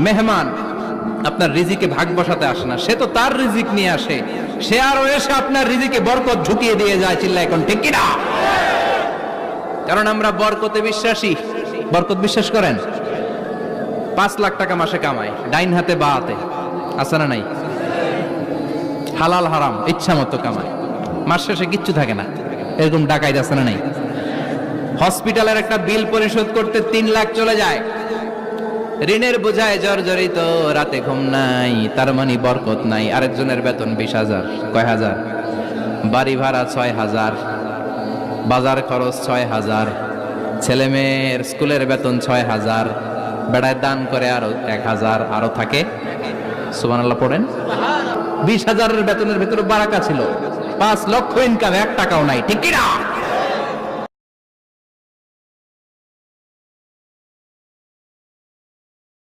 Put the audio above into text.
মেহমান আপনার রিজিকে ভাগ বসাতে আসে না, সে তো তার রিজিক নিয়ে আসে, সে আরো এসে আপনার রিজিকে বরকত ঢুকিয়ে দিয়ে যায়। চিল্লা এখন ঠিক কিনা? কারণ আমরা বরকতে বিশ্বাসী। বরকত বিশ্বাস করেন? 5 লাখ টাকা মাসে কামায়, ডাইন হাতে বা হাতে, আছে না নাই? হালাল হারাম ইচ্ছা মতো কামায়, মাস শেষে কিচ্ছু থাকে না, এরকম ডাকাইত আছে না নাই? হসপিটালের একটা বিল পরিশোধ করতে 3 লাখ চলে যায়, ঋণের বোঝায় জর্জরিত, রাতে ঘুম নাই, তার মানে বরকত নাই। আরেকজনের বেতন 20,000, কয় হাজার? বাড়ি ভাড়া 6,000, বাজার খরচ 6,000, ছেলে মেয়ের স্কুলের বেতন 6,000, বেড়ায় দান করে আরো 1,000, আরো থাকে। সুবহানাল্লাহ পড়েন। 20,000-এর বেতনের ভেতরে বারাকা ছিল, 5 লক্ষ ইনকাম, 1 টাকাও নাই। ঠিক কিনা?